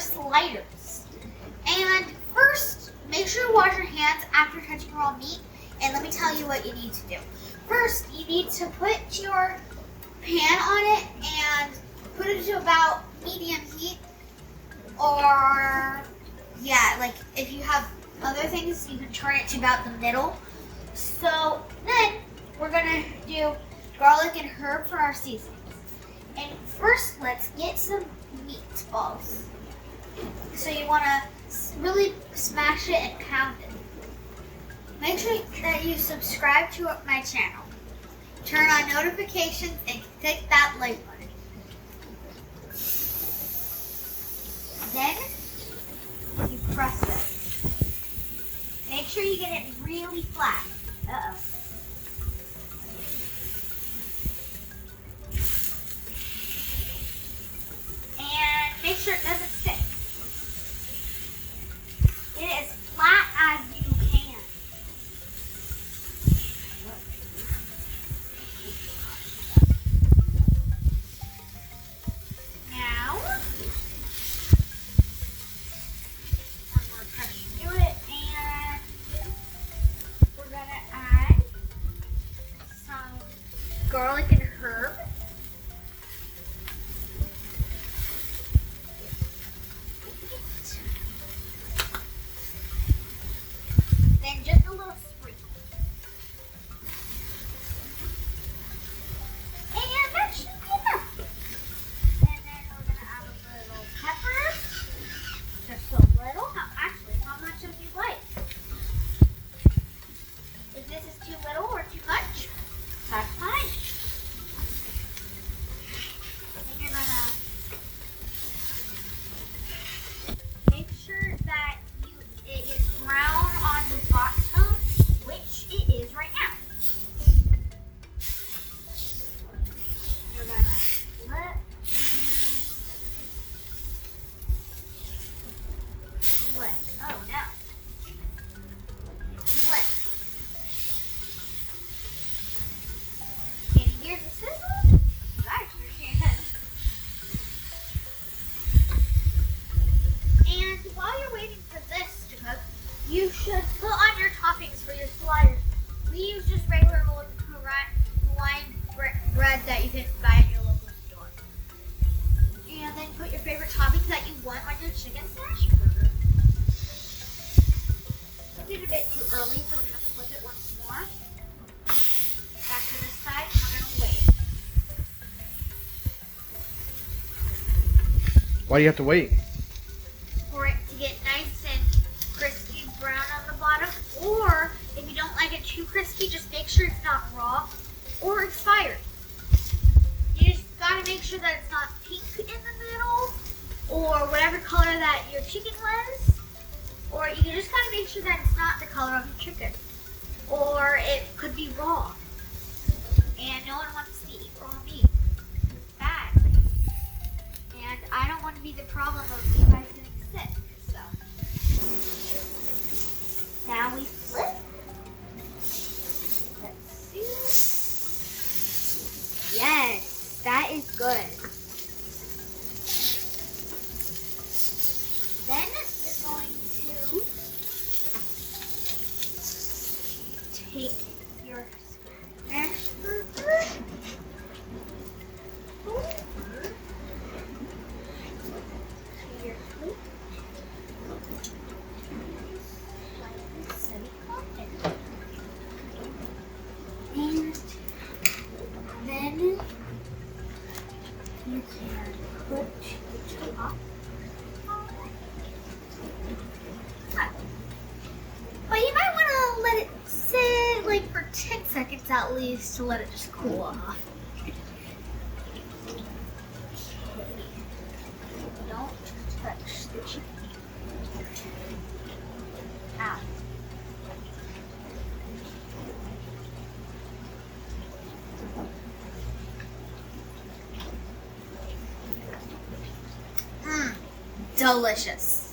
sliders. And first, make sure to wash your hands after touching raw meat. And let me tell you what you need to do. First, you need to put your pan on it and put it to about medium heat. Or, yeah, like if you have other things, you can turn it to about the middle. So then we're gonna do garlic and herb for our seasonings. And first, let's get some meatballs. So you wanna really smash it and pound it. Make sure that you subscribe to my channel. Turn on notifications and click that like button. Then you press it. Make sure you get it really flat. Uh-oh. And make sure it doesn't stick. Get it as flat as you can. Now, one more press to it, and we're gonna add some garlic and herb. Then just a little sprinkle. And that should be enough. And then we're going to add a little pepper. Just a little. Actually, how much would you like? If this is too little or too much, that's fine. Then you're going to make sure that it is brown on the bottom, which it is right now. You're gonna flip and flip. Oh no. Flip. Can you hear the sizzle? I sure can. And while you're waiting for this to cook, you should put on your toppings for your sliders. We use just regular old Hawaiian bread that you can buy at your local store. And then put your favorite toppings that you want on your chicken smash burger. I did it a bit too early, so we're going to flip it once more. Back to this side, and we're going to wait. Why do you have to wait? For it to get nice and crispy brown on the bottom, or if you don't like it too crispy, just make sure it's not raw or expired. You just gotta make sure that it's not pink in the middle or whatever color that your chicken was, or you just gotta make sure that it's not the color of your chicken, or it could be raw, and no one wants to eat raw meat. It's bad, and I don't want to be the problem of you guys getting sick. Now we flip. Let's see. Yes, that is good. Then you're going to take your smash burger over to your plate. And then you can put the top on it. But you might want to let it sit like for 10 seconds at least to let it just cool off. Don't touch the chicken. Ow. Delicious.